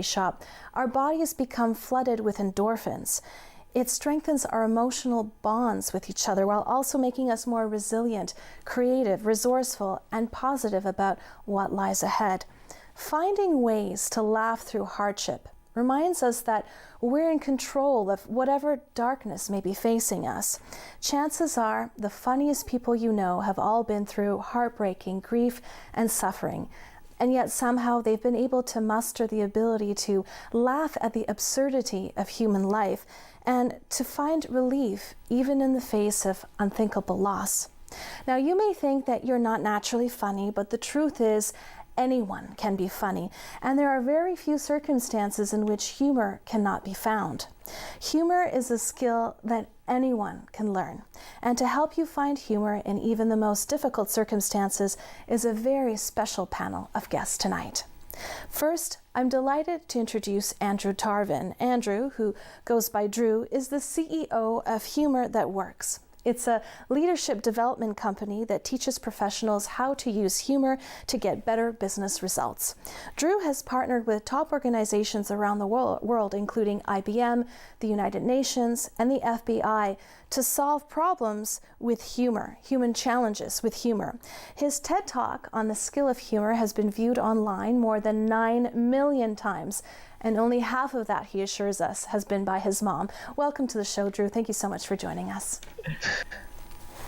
shop, our bodies become flooded with endorphins. It strengthens our emotional bonds with each other while also making us more resilient, creative, resourceful, and positive about what lies ahead. Finding ways to laugh through hardship reminds us that we're in control of whatever darkness may be facing us. Chances are the funniest people you know have all been through heartbreaking grief and suffering, and yet somehow they've been able to muster the ability to laugh at the absurdity of human life and to find relief even in the face of unthinkable loss. Now, you may think that you're not naturally funny, but the truth is anyone can be funny, and there are very few circumstances in which humor cannot be found. Humor is a skill that anyone can learn, and to help you find humor in even the most difficult circumstances is a very special panel of guests tonight. First, I'm delighted to introduce Andrew Tarvin. Andrew, who goes by Drew, is the CEO of Humour That Works. It's a leadership development company that teaches professionals how to use humor to get better business results. Drew has partnered with top organizations around the world, including IBM, the United Nations, and the FBI, to solve problems with humor, human challenges with humor. His TED Talk on the skill of humor has been viewed online more than 9 million times, and only half of that, he assures us, has been by his mom. Welcome to the show, Drew. Thank you so much for joining us.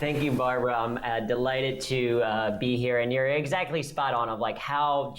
Thank you, Barbara. I'm delighted to be here, and you're exactly spot on of like how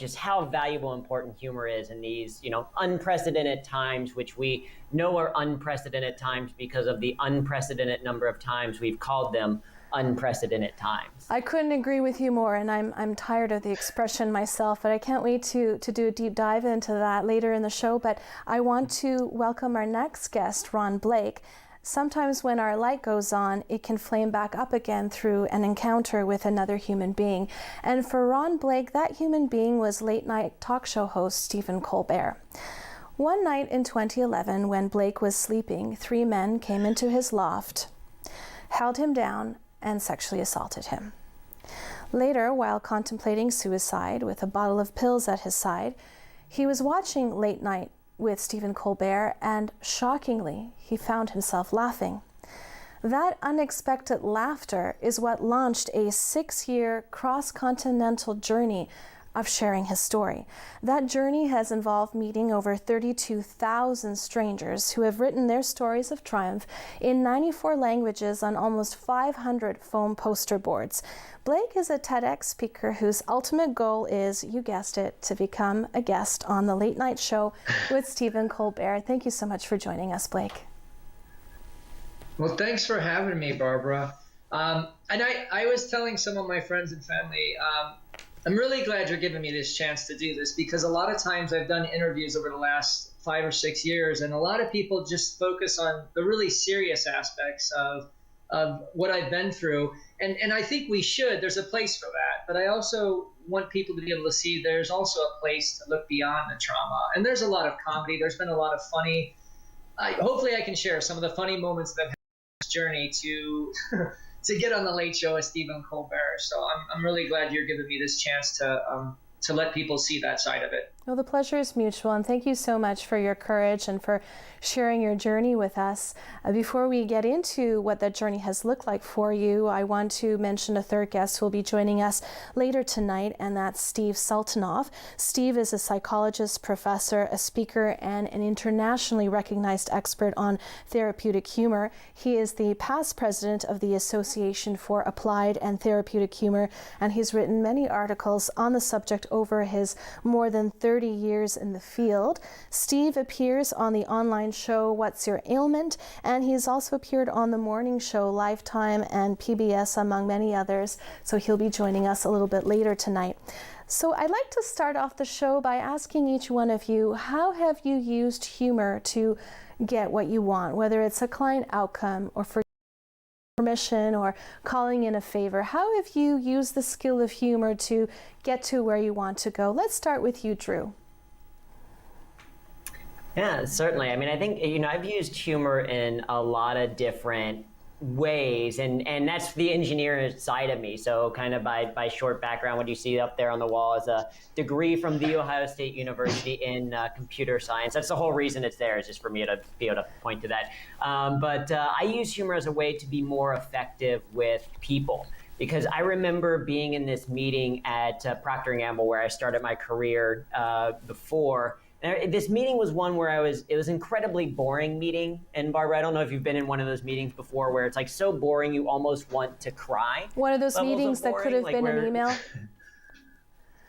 valuable, important humor is in these, unprecedented times, which we know are unprecedented times because of the unprecedented number of times we've called them unprecedented times. I couldn't agree with you more, and I'm tired of the expression myself, but I can't wait to do a deep dive into that later in the show. But I want to welcome our next guest, Ron Blake. Sometimes when our light goes on, it can flame back up again through an encounter with another human being. And for Ron Blake, that human being was late-night talk show host Stephen Colbert. One night in 2011, when Blake was sleeping, 3 men came into his loft, held him down, and sexually assaulted him. Later, while contemplating suicide with a bottle of pills at his side, he was watching Late Night with Stephen Colbert, and shockingly, he found himself laughing. That unexpected laughter is what launched a 6-year cross-continental journey of sharing his story. That journey has involved meeting over 32,000 strangers who have written their stories of triumph in 94 languages on almost 500 foam poster boards. Blake is a TEDx speaker whose ultimate goal is, you guessed it, to become a guest on the Late Night Show with Stephen Colbert. Thank you so much for joining us, Blake. Well, thanks for having me, Barbara. And I was telling some of my friends and family, I'm really glad you're giving me this chance to do this, because a lot of times I've done interviews over the last 5 or 6 years, and a lot of people just focus on the really serious aspects of what I've been through. And I think we should. There's a place for that. But I also want people to be able to see there's also a place to look beyond the trauma. And there's a lot of comedy. There's been a lot of funny. Hopefully I can share some of the funny moments that I've had on this journey to to get on the Late Show with Stephen Colbert. So I'm really glad you're giving me this chance to let people see that side of it. Well, the pleasure is mutual, and thank you so much for your courage and for sharing your journey with us. Before we get into what that journey has looked like for you, I want to mention a third guest who will be joining us later tonight, and that's Steve Sultanoff. Steve is a psychologist, professor, a speaker, and an internationally recognized expert on therapeutic humor. He is the past president of the Association for Applied and Therapeutic Humor, and he's written many articles on the subject over his more than 30 years in the field. Steve appears on the online show What's Your Ailment, and he's also appeared on the morning show Lifetime and PBS, among many others, so he'll be joining us a little bit later tonight. So I'd like to start off the show by asking each one of you, how have you used humor to get what you want, whether it's a client outcome or for permission or calling in a favor? How have you used the skill of humor to get to where you want to go? Let's start with you, Drew. Yeah, certainly. I mean, I think, I've used humor in a lot of different ways, and that's the engineer side of me. So kind of by short background, what you see up there on the wall is a degree from The Ohio State University in computer science. That's the whole reason it's there, is just for me to be able to point to that. But I use humor as a way to be more effective with people. Because I remember being in this meeting at Procter & Gamble, where I started my career before. And this meeting was one where it was incredibly boring meeting. And Barbara, I don't know if you've been in one of those meetings before where it's like so boring you almost want to cry. One of those meetings that could have been an email?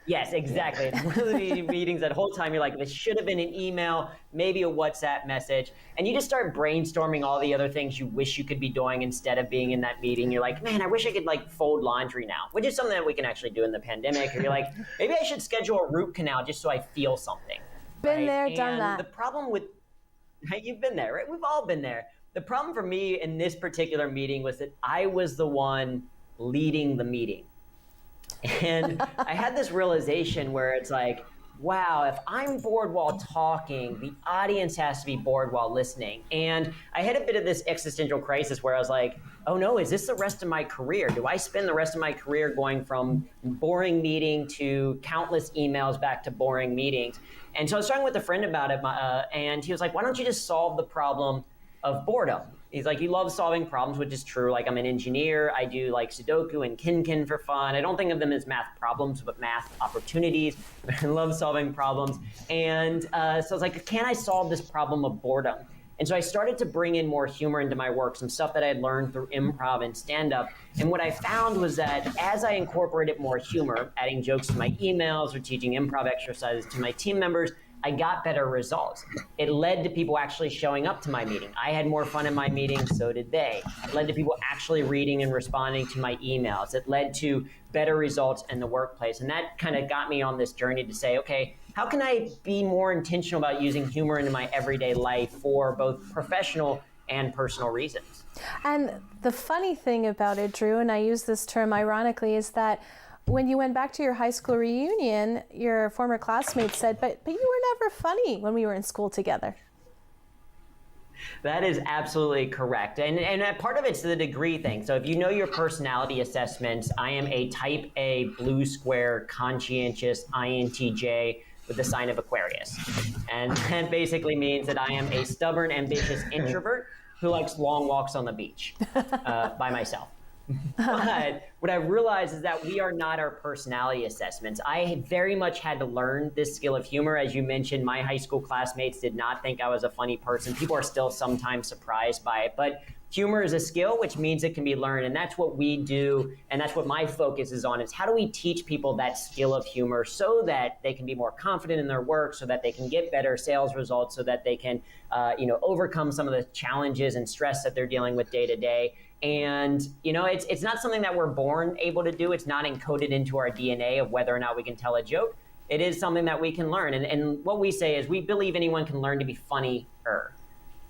Yes, exactly. It's one of the meetings that whole time you're like, this should have been an email, maybe a WhatsApp message. And you just start brainstorming all the other things you wish you could be doing instead of being in that meeting. You're like, man, I wish I could like fold laundry now, which is something that we can actually do in the pandemic. Or you're like, maybe I should schedule a root canal just so I feel something. Been there, and done that. The problem with, you've been there, right? We've all been there. The problem for me in this particular meeting was that I was the one leading the meeting. And I had this realization where it's like, wow, if I'm bored while talking, the audience has to be bored while listening. And I had a bit of this existential crisis where I was like, oh no, is this the rest of my career? Do I spend the rest of my career going from boring meeting to countless emails back to boring meetings? And so I was talking with a friend about it, and he was like, why don't you just solve the problem of boredom? He's like, he loves solving problems, which is true. Like, I'm an engineer. I do like Sudoku and Kin for fun. I don't think of them as math problems, but math opportunities. I love solving problems. And so I was like, can I solve this problem of boredom? And so I started to bring in more humor into my work, some stuff that I had learned through improv and stand-up. And what I found was that as I incorporated more humor, adding jokes to my emails or teaching improv exercises to my team members, I got better results. It led to people actually showing up to my meeting. I had more fun in my meeting, so did they. It led to people actually reading and responding to my emails. It led to better results in the workplace. And that kind of got me on this journey to say, okay, how can I be more intentional about using humor in my everyday life for both professional and personal reasons? And the funny thing about it, Drew, and I use this term ironically, is that when you went back to your high school reunion, your former classmates said, but you were never funny when we were in school together. That is absolutely correct. And part of it's the degree thing. So if you know your personality assessments, I am a type A blue square conscientious INTJ with the sign of Aquarius. And that basically means that I am a stubborn, ambitious introvert who likes long walks on the beach by myself. But what I realized is that we are not our personality assessments. I very much had to learn this skill of humor. As you mentioned, my high school classmates did not think I was a funny person. People are still sometimes surprised by it. But humor is a skill, which means it can be learned. And that's what we do. And that's what my focus is on, is how do we teach people that skill of humor so that they can be more confident in their work, so that they can get better sales results, so that they can overcome some of the challenges and stress that they're dealing with day to day. And, it's not something that we're born able to do. It's not encoded into our DNA of whether or not we can tell a joke. It is something that we can learn. And what we say is we believe anyone can learn to be funnier.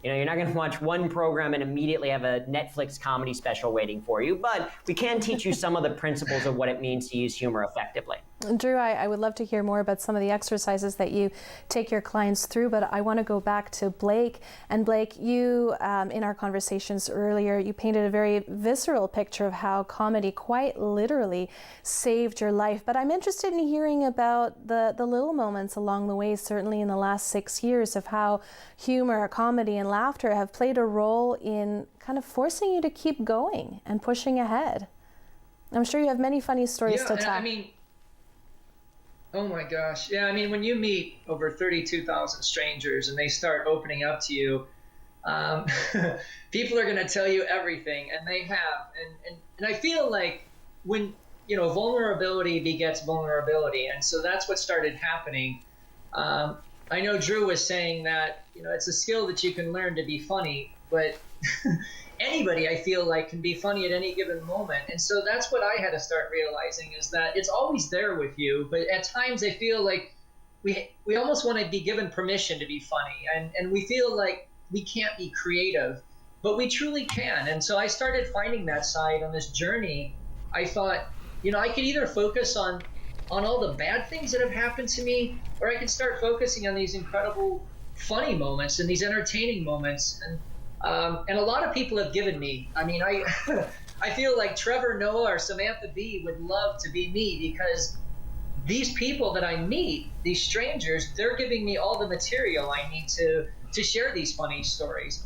You're not going to watch one program and immediately have a Netflix comedy special waiting for you, but we can teach you some of the principles of what it means to use humor effectively. Drew, I would love to hear more about some of the exercises that you take your clients through, but I want to go back to Blake. And Blake, you, in our conversations earlier, you painted a very visceral picture of how comedy quite literally saved your life. But I'm interested in hearing about the little moments along the way, certainly in the last 6 years, of how humor, comedy, and laughter have played a role in kind of forcing you to keep going and pushing ahead. I'm sure you have many funny stories to tell. Oh my gosh. Yeah, when you meet over 32,000 strangers and they start opening up to you, people are going to tell you everything, and they have. And I feel like when, vulnerability begets vulnerability. And so that's what started happening. I know Drew was saying that, it's a skill that you can learn to be funny, but anybody, I feel like, can be funny at any given moment. And so that's what I had to start realizing, is that it's always there with you. But at times I feel like we almost want to be given permission to be funny. And we feel like we can't be creative, but we truly can. And so I started finding that side on this journey. I thought, I could either focus on all the bad things that have happened to me, or I could start focusing on these incredible funny moments and these entertaining moments. And And a lot of people have given me. I mean, I I feel like Trevor Noah or Samantha Bee would love to be me, because these people that I meet, these strangers, they're giving me all the material I need to share these funny stories.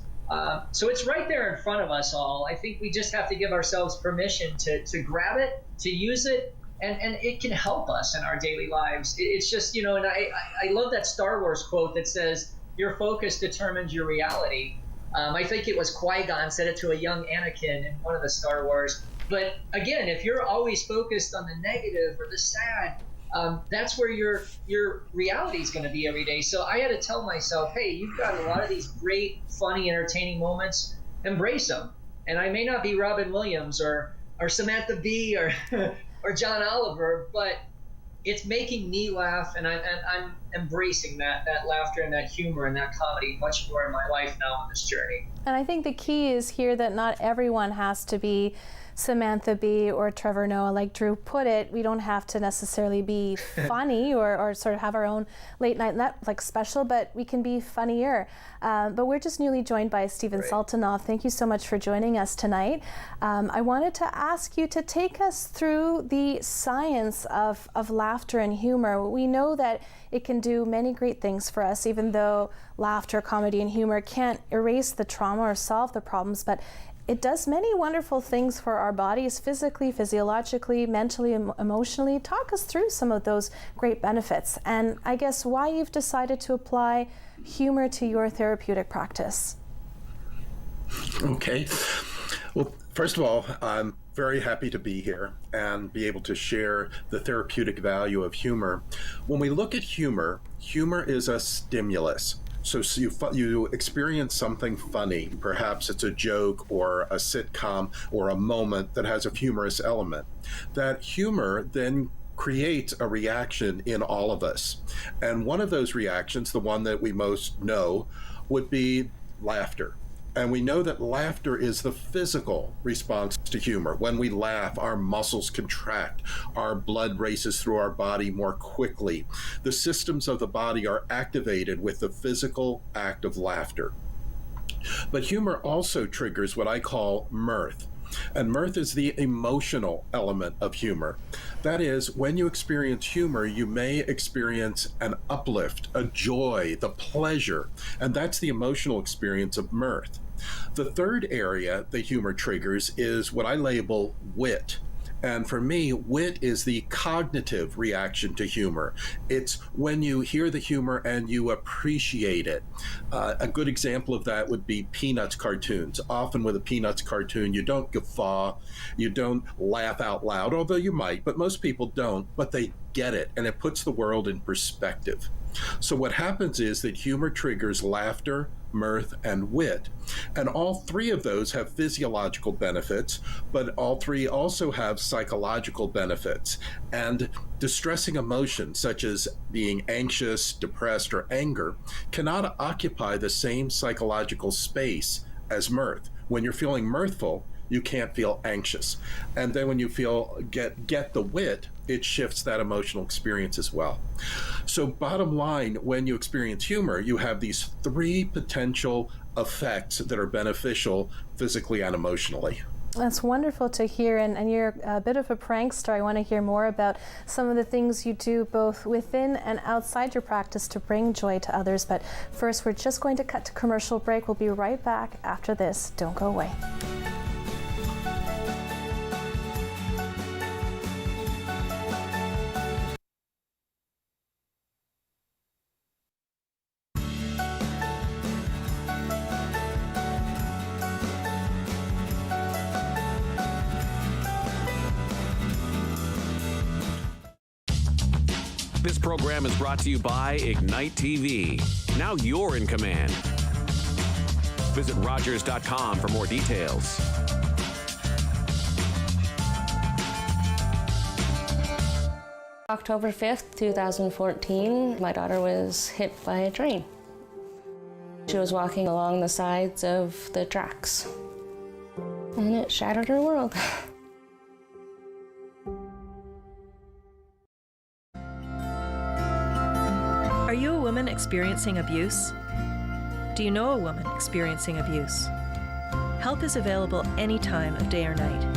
So it's right there in front of us all. I think we just have to give ourselves permission to grab it, to use it, and it can help us in our daily lives. It's just, you know, and I love that Star Wars quote that says, your focus determines your reality. I think it was Qui-Gon said it to a young Anakin in one of the Star Wars. But again, if you're always focused on the negative or the sad, that's where your reality is going to be every day. So I had to tell myself, hey, you've got a lot of these great, funny, entertaining moments. Embrace them. And I may not be Robin Williams or Samantha Bee or or John Oliver, but it's making me laugh, and I'm embracing that laughter and that humor and that comedy much more in my life now on this journey. And I think the key is here that not everyone has to be Samantha Bee or Trevor Noah. Like Drew put it, we don't have to necessarily be funny or sort of have our own late night Netflix special, but we can be funnier. But we're just newly joined by Stephen Saltinoff. Thank you so much for joining us tonight. I wanted to ask you to take us through the science of laughter and humor. We know that it can do many great things for us, even though laughter, comedy, and humor can't erase the trauma or solve the problems, but it does many wonderful things for our bodies, physically, physiologically, mentally, emotionally. Talk us through some of those great benefits, and I guess why you've decided to apply humor to your therapeutic practice. Okay. Well, first of all, I'm very happy to be here and be able to share the therapeutic value of humor. When we look at humor, humor is a stimulus. So you experience something funny, perhaps it's a joke or a sitcom or a moment that has a humorous element. That humor then creates a reaction in all of us. And one of those reactions, the one that we most know, would be laughter. And we know that laughter is the physical response to humor. When we laugh, our muscles contract, our blood races through our body more quickly. The systems of the body are activated with the physical act of laughter. But humor also triggers what I call mirth. And mirth is the emotional element of humor. That is, when you experience humor, you may experience an uplift, a joy, the pleasure, and that's the emotional experience of mirth. The third area that humor triggers is what I label wit. And for me, wit is the cognitive reaction to humor. It's when you hear the humor and you appreciate it. A good example of that would be Peanuts cartoons. Often with a Peanuts cartoon, you don't guffaw, you don't laugh out loud, although you might, but most people don't, but they get it, and it puts the world in perspective. So what happens is that humor triggers laughter, mirth, and wit. And all three of those have physiological benefits, but all three also have psychological benefits. And distressing emotions, such as being anxious, depressed, or anger, cannot occupy the same psychological space as mirth. When you're feeling mirthful, you can't feel anxious. And then when you get the wit, it shifts that emotional experience as well. So bottom line, when you experience humor, you have these three potential effects that are beneficial physically and emotionally. That's wonderful to hear, and you're a bit of a prankster. I want to hear more about some of the things you do both within and outside your practice to bring joy to others. But first, we're just going to cut to commercial break. We'll be right back after this. Don't go away. This program is brought to you by Ignite TV. Now you're in command. Visit Rogers.com for more details. October 5th, 2014, my daughter was hit by a train. She was walking along the sides of the tracks, and it shattered her world. Are you a woman experiencing abuse? Do you know a woman experiencing abuse? Help is available any time of day or night.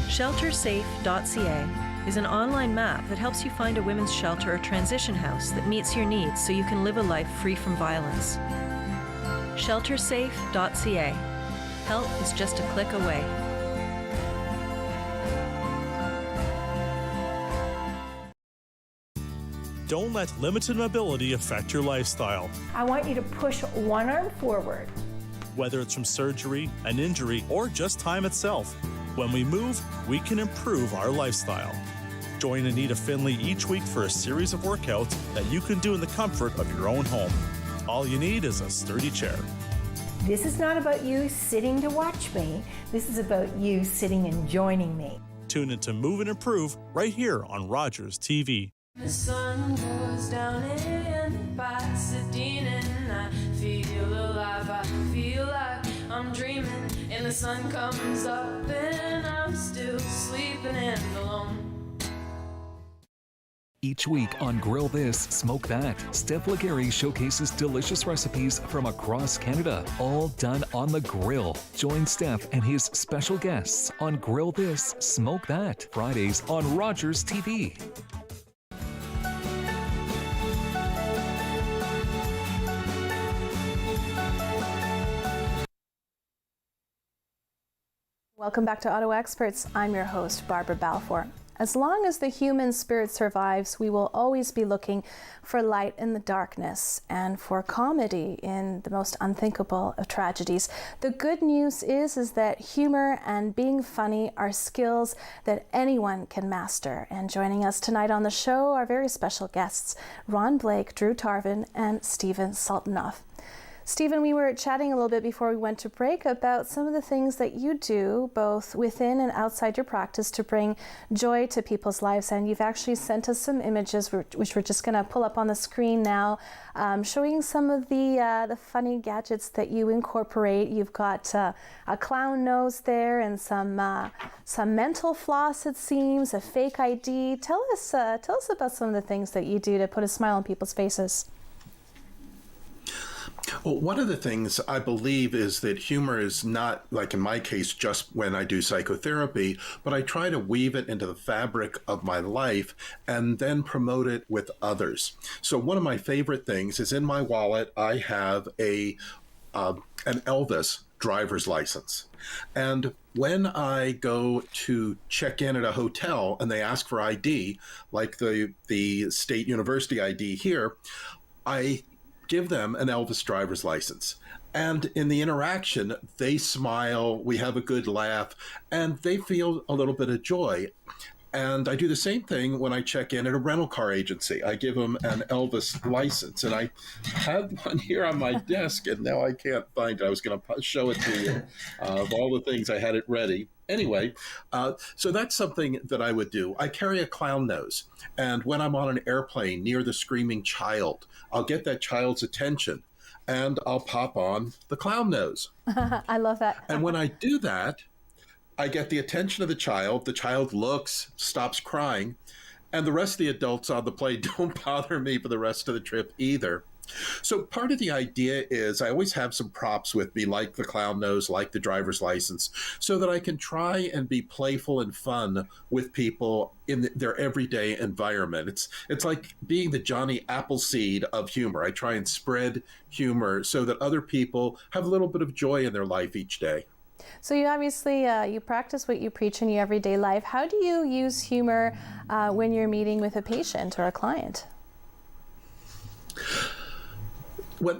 Sheltersafe.ca is an online map that helps you find a women's shelter or transition house that meets your needs so you can live a life free from violence. Sheltersafe.ca. Help is just a click away. Don't let limited mobility affect your lifestyle. I want you to push one arm forward. Whether it's from surgery, an injury, or just time itself, when we move, we can improve our lifestyle. Join Anita Finley each week for a series of workouts that you can do in the comfort of your own home. All you need is a sturdy chair. This is not about you sitting to watch me. This is about you sitting and joining me. Tune in to Move and Improve right here on Rogers TV. The sun goes down in Pasadena and I feel alive. I feel like I'm dreaming and the sun comes up and I'm still sleeping and alone. Each week on Grill This, Smoke That, Steph Legary showcases delicious recipes from across Canada, all done on the grill. Join Steph and his special guests on Grill This, Smoke That, Fridays on Rogers TV. Welcome back to Ottawa Experts. I'm your host, Barbara Balfour. As long as the human spirit survives, we will always be looking for light in the darkness and for comedy in the most unthinkable of tragedies. The good news is that humor and being funny are skills that anyone can master. And joining us tonight on the show are very special guests, Ron Blake, Drew Tarvin, and Stephen Sultanoff. Stephen, we were chatting a little bit before we went to break about some of the things that you do both within and outside your practice to bring joy to people's lives. And you've actually sent us some images, which we're just going to pull up on the screen now, showing some of the funny gadgets that you incorporate. You've got a clown nose there and some mental floss, it seems, a fake ID. Tell us about some of the things that you do to put a smile on people's faces. Well, one of the things I believe is that humor is not, like in my case, just when I do psychotherapy, but I try to weave it into the fabric of my life and then promote it with others. So one of my favorite things is in my wallet, I have an Elvis driver's license. And when I go to check in at a hotel and they ask for ID, like the State University ID here, I give them an Elvis driver's license. And in the interaction, they smile, we have a good laugh, and they feel a little bit of joy. And I do the same thing when I check in at a rental car agency. I give them an Elvis license, and I have one here on my desk, and now I can't find it. I was going to show it to you. Of all the things, I had it ready. Anyway, so that's something that I would do. I carry a clown nose, and when I'm on an airplane near the screaming child, I'll get that child's attention, and I'll pop on the clown nose. I love that. And when I do that, I get the attention of the child looks, stops crying, and the rest of the adults on the plane don't bother me for the rest of the trip either. So part of the idea is I always have some props with me, like the clown nose, like the driver's license, so that I can try and be playful and fun with people in their everyday environment. It's like being the Johnny Appleseed of humor. I try and spread humor so that other people have a little bit of joy in their life each day. So you obviously, you practice what you preach in your everyday life. How do you use humor when you're meeting with a patient or a client? Well,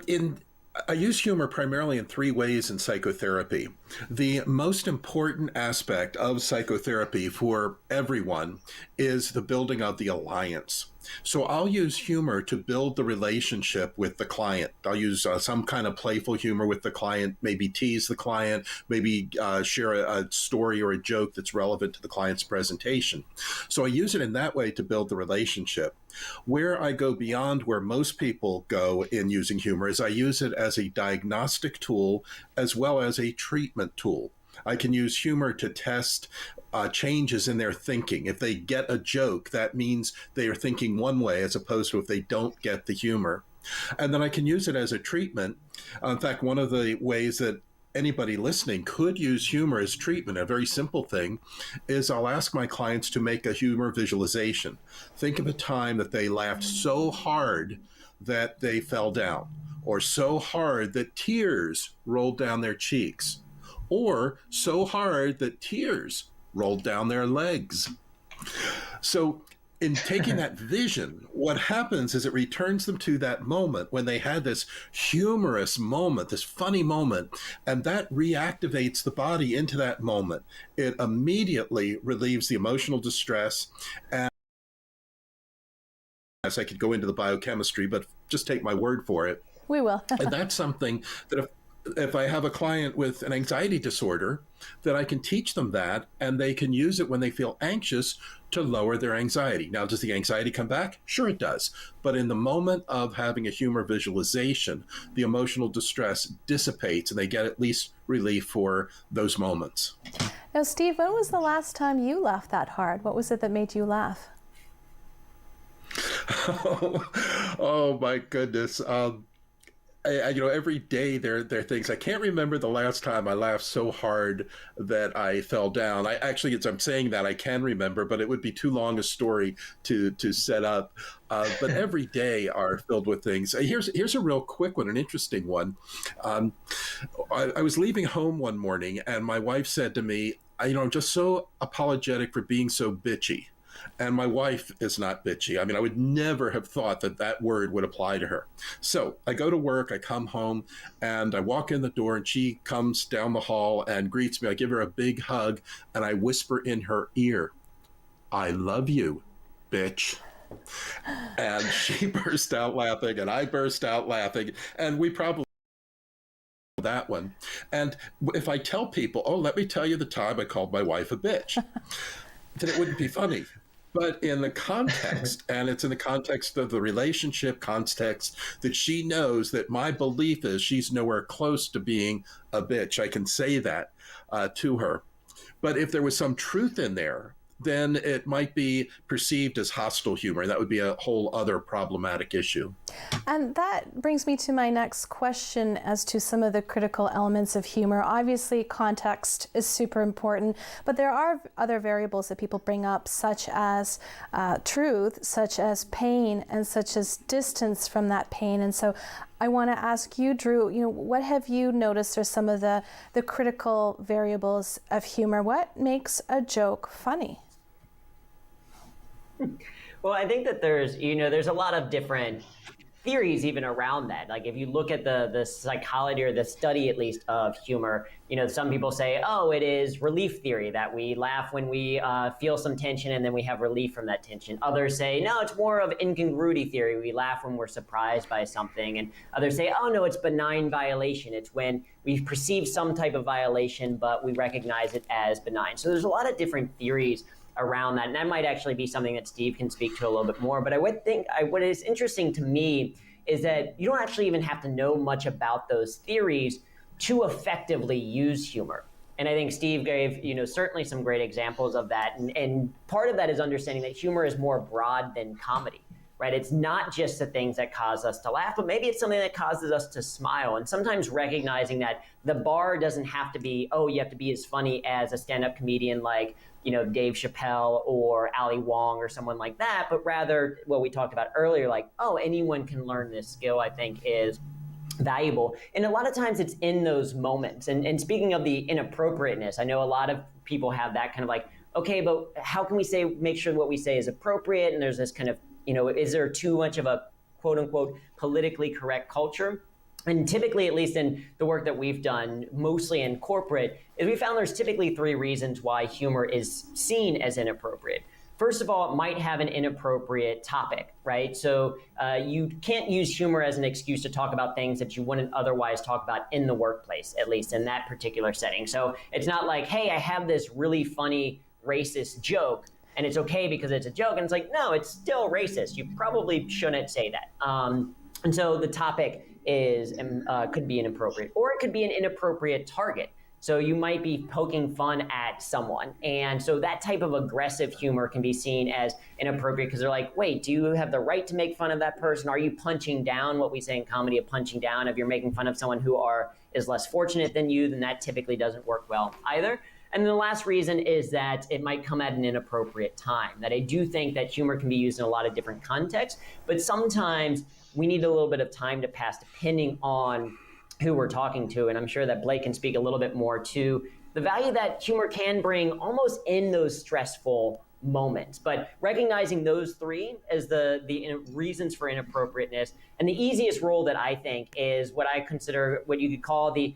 I use humor primarily in three ways in psychotherapy. The most important aspect of psychotherapy for everyone is the building of the alliance. So I'll use humor to build the relationship with the client. I'll use some kind of playful humor with the client, maybe tease the client, maybe share a story or a joke that's relevant to the client's presentation. So I use it in that way to build the relationship. Where I go beyond where most people go in using humor is I use it as a diagnostic tool as well as a treatment tool. I can use humor to test changes in their thinking. If they get a joke, that means they are thinking one way as opposed to if they don't get the humor. And then I can use it as a treatment. In fact, one of the ways that anybody listening could use humor as treatment. A very simple thing is I'll ask my clients to make a humor visualization. Think of a time that they laughed so hard that they fell down, or so hard that tears rolled down their cheeks, or so hard that tears rolled down their legs. So in taking that vision, what happens is it returns them to that moment when they had this humorous moment, this funny moment, and that reactivates the body into that moment. It immediately relieves the emotional distress. And as I could go into the biochemistry, but just take my word for it. We will. And that's something that if I have a client with an anxiety disorder, that I can teach them that, and they can use it when they feel anxious to lower their anxiety. Now, does the anxiety come back? Sure it does. But in the moment of having a humor visualization, the emotional distress dissipates and they get at least relief for those moments. Now, Steve, when was the last time you laughed that hard? What was it that made you laugh? Oh my goodness. Every day there are things. I can't remember the last time I laughed so hard that I fell down. As I'm saying that, I can remember, but it would be too long a story to set up. But every day are filled with things. Here's a real quick one, an interesting one. I was leaving home one morning, and my wife said to me, I'm just so apologetic for being so bitchy. And my wife is not bitchy. I mean, I would never have thought that word would apply to her. So I go to work, I come home, and I walk in the door, and she comes down the hall and greets me. I give her a big hug, and I whisper in her ear, "I love you, bitch." And she burst out laughing, and I burst out laughing, and we probably that one. And if I tell people, "Oh, let me tell you the time I called my wife a bitch," then it wouldn't be funny. But in the context, and it's in the context of the relationship context, that she knows that my belief is she's nowhere close to being a bitch. I can say that to her. But if there was some truth in there, then it might be perceived as hostile humor. That would be a whole other problematic issue. And that brings me to my next question as to some of the critical elements of humor. Obviously, context is super important, but there are other variables that people bring up, such as truth, such as pain, and such as distance from that pain. And so I want to ask you, Drew, what have you noticed are some of the critical variables of humor? What makes a joke funny? Well, I think that there's a lot of different theories even around that. Like if you look at the psychology, or the study at least, of humor, some people say, oh, it is relief theory, that we laugh when we feel some tension and then we have relief from that tension. Others say, no, it's more of incongruity theory. We laugh when we're surprised by something. And others say, oh, no, it's benign violation. It's when we perceive some type of violation, but we recognize it as benign. So there's a lot of different theories around that. And that might actually be something that Steve can speak to a little bit more. But I would think what is interesting to me is that you don't actually even have to know much about those theories to effectively use humor. And I think Steve gave, certainly some great examples of that. And part of that is understanding that humor is more broad than comedy, right? It's not just the things that cause us to laugh, but maybe it's something that causes us to smile. And sometimes recognizing that the bar doesn't have to be, oh, you have to be as funny as a stand-up comedian like, Dave Chappelle or Ali Wong or someone like that, but rather what we talked about earlier, like, oh, anyone can learn this skill, I think is valuable. And a lot of times it's in those moments. And speaking of the inappropriateness, I know a lot of people have that kind of like, okay, but how can we make sure what we say is appropriate? And there's this kind of, is there too much of a quote unquote politically correct culture? And typically, at least in the work that we've done, mostly in corporate, is we found there's typically 3 reasons why humor is seen as inappropriate. First of all, it might have an inappropriate topic, right? So you can't use humor as an excuse to talk about things that you wouldn't otherwise talk about in the workplace, at least in that particular setting. So it's not like, hey, I have this really funny racist joke, and it's okay because it's a joke. And it's like, no, it's still racist. You probably shouldn't say that. And so the topic could be inappropriate, or it could be an inappropriate target. So you might be poking fun at someone. And so that type of aggressive humor can be seen as inappropriate because they're like, wait, do you have the right to make fun of that person? Are you punching down? What we say in comedy of punching down. If you're making fun of someone who is less fortunate than you, then that typically doesn't work well either. And the last reason is that it might come at an inappropriate time. That I do think that humor can be used in a lot of different contexts, but sometimes we need a little bit of time to pass depending on who we're talking to. And I'm sure that Blake can speak a little bit more to the value that humor can bring almost in those stressful moments. But recognizing those three as the reasons for inappropriateness, and the easiest rule that I think is what I consider what you could call the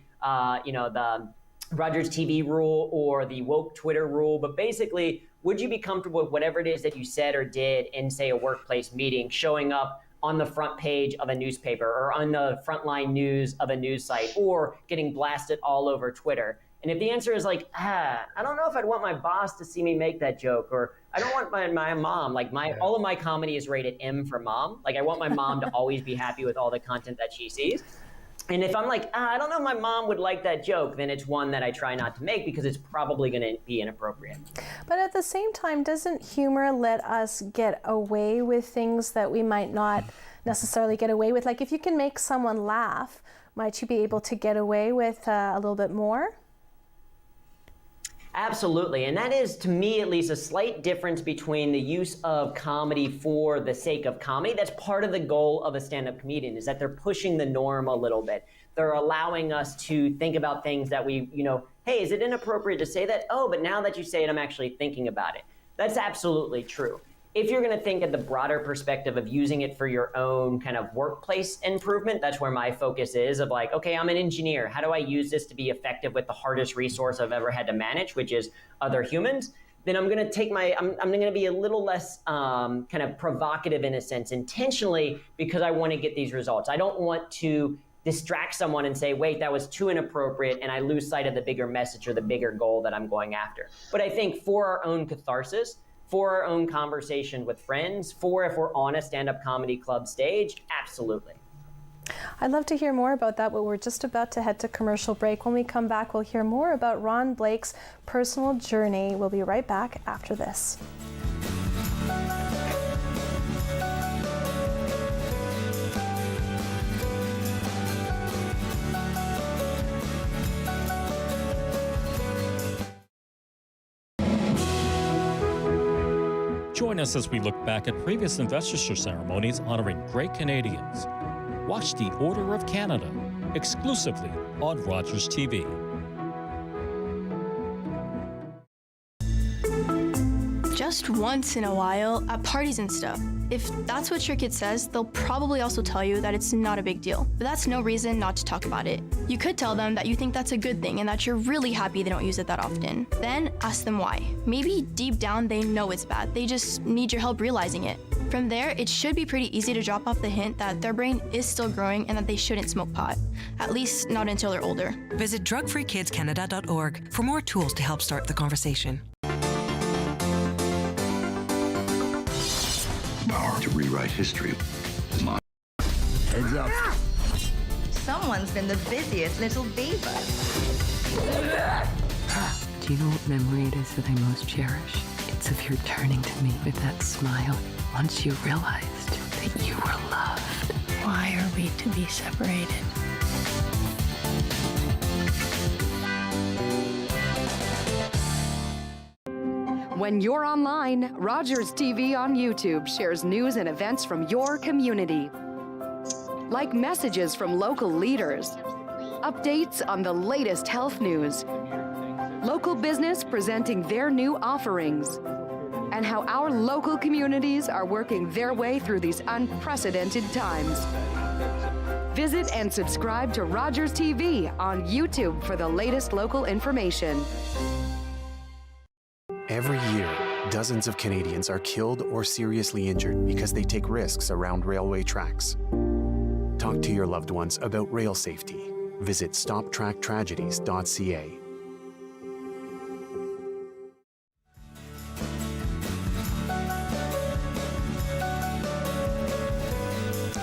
Rogers TV rule or the woke Twitter rule. But basically, would you be comfortable with whatever it is that you said or did in, say, a workplace meeting, showing up on the front page of a newspaper or on the frontline news of a news site or getting blasted all over Twitter? And if the answer is like, I don't know if I'd want my boss to see me make that joke, or I don't want my mom, like all of my comedy is rated M for mom. Like I want my mom to always be happy with all the content that she sees. And if I'm like, I don't know if my mom would like that joke, then it's one that I try not to make because it's probably going to be inappropriate. But at the same time, doesn't humor let us get away with things that we might not necessarily get away with? Like if you can make someone laugh, might you be able to get away with a little bit more? Absolutely. And that is, to me at least, a slight difference between the use of comedy for the sake of comedy. That's part of the goal of a stand-up comedian, is that they're pushing the norm a little bit. They're allowing us to think about things that we, hey, is it inappropriate to say that? Oh, but now that you say it, I'm actually thinking about it. That's absolutely true. If you're going to think at the broader perspective of using it for your own kind of workplace improvement, that's where my focus is of like, okay, I'm an engineer. How do I use this to be effective with the hardest resource I've ever had to manage, which is other humans? Then I'm going to take I'm going to be a little less kind of provocative in a sense, intentionally, because I want to get these results. I don't want to distract someone and say, wait, that was too inappropriate, and I lose sight of the bigger message or the bigger goal that I'm going after. But I think for our own catharsis, for our own conversation with friends, for if we're on a stand-up comedy club stage, absolutely. I'd love to hear more about that, but we're just about to head to commercial break. When we come back, we'll hear more about Ron Blake's personal journey. We'll be right back after this. Join us as we look back at previous investiture ceremonies honoring great Canadians. Watch the Order of Canada exclusively on Rogers TV. Just once in a while, at parties and stuff. If that's what your kid says, they'll probably also tell you that it's not a big deal. But that's no reason not to talk about it. You could tell them that you think that's a good thing and that you're really happy they don't use it that often. Then ask them why. Maybe deep down they know it's bad. They just need your help realizing it. From there, it should be pretty easy to drop off the hint that their brain is still growing and that they shouldn't smoke pot. At least not until they're older. Visit drugfreekidscanada.org for more tools to help start the conversation. Power to rewrite history is mine. Heads up. Someone's been the busiest little beaver. Do you know what memory it is that I most cherish? It's of your turning to me with that smile once you realized that you were loved. Why are we to be separated? When you're online, Rogers TV on YouTube shares news and events from your community. Like messages from local leaders, updates on the latest health news, local business presenting their new offerings, and how our local communities are working their way through these unprecedented times. Visit and subscribe to Rogers TV on YouTube for the latest local information. Every year, dozens of Canadians are killed or seriously injured because they take risks around railway tracks. Talk to your loved ones about rail safety. Visit stoptracktragedies.ca.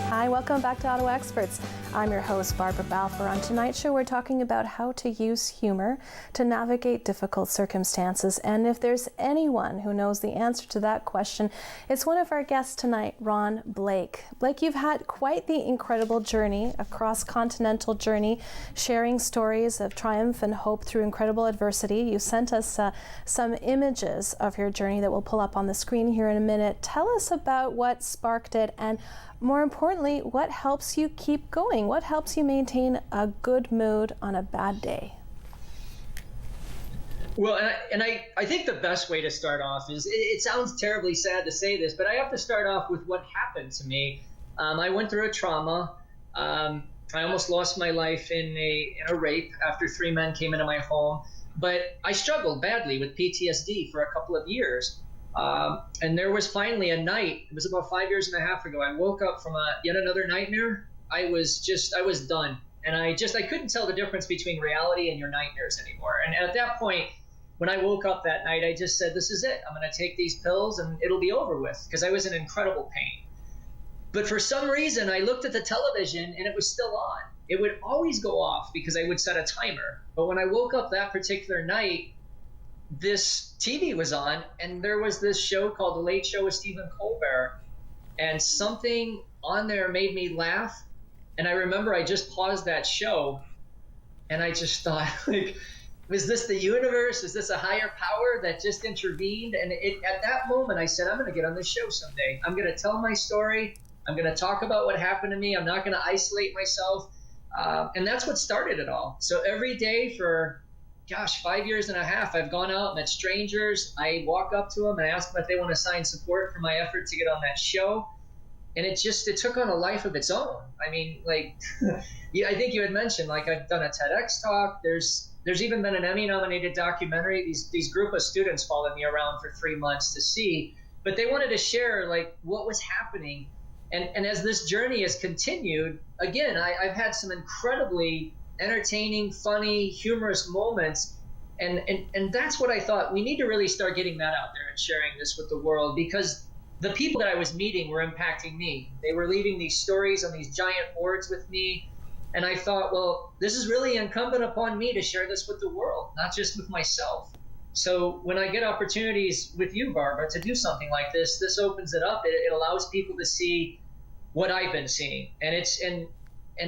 Hi, welcome back to Ottawa Experts. I'm your host, Barbara Balfour. On tonight's show, we're talking about how to use humor to navigate difficult circumstances. And if there's anyone who knows the answer to that question, it's one of our guests tonight, Ron Blake. Blake, you've had quite the incredible journey, a cross-continental journey, sharing stories of triumph and hope through incredible adversity. You sent us some images of your journey that we'll pull up on the screen here in a minute. Tell us about what sparked it, and more importantly, what helps you keep going? What helps you maintain a good mood on a bad day? Well, I think the best way to start off is, it sounds terribly sad to say this, but I have to start off with what happened to me. I went through a trauma. I almost lost my life in a rape after 3 men came into my home. But I struggled badly with PTSD for a couple of years. And there was finally a night, it was about 5.5 years ago, I woke up from yet another nightmare. I was done. And I couldn't tell the difference between reality and your nightmares anymore. And at that point, when I woke up that night, I just said, this is it. I'm going to take these pills and it'll be over with, because I was in incredible pain. But for some reason, I looked at the television and it was still on. It would always go off because I would set a timer. But when I woke up that particular night, this TV was on, and there was this show called The Late Show with Stephen Colbert, and something on there made me laugh. And I remember I just paused that show, and I just thought, like, was this the universe? Is this a higher power that just intervened? And at that moment, I said, I'm going to get on this show someday. I'm going to tell my story. I'm going to talk about what happened to me. I'm not going to isolate myself. And that's what started it all. So every day for 5.5 years, I've gone out, met strangers. I walk up to them and I ask them if they want to sign support for my effort to get on that show. And it took on a life of its own. I mean, like, I think you had mentioned, like, I've done a TEDx talk. There's even been an Emmy-nominated documentary. These group of students followed me around for 3 months to see, but they wanted to share, like, what was happening. And as this journey has continued, again, I've had some incredibly entertaining, funny, humorous moments. And that's what I thought. We need to really start getting that out there and sharing this with the world, because the people that I was meeting were impacting me. They were leaving these stories on these giant boards with me. And I thought, well, this is really incumbent upon me to share this with the world, not just with myself. So when I get opportunities with you, Barbara, to do something like this, this opens it up. It allows people to see what I've been seeing. And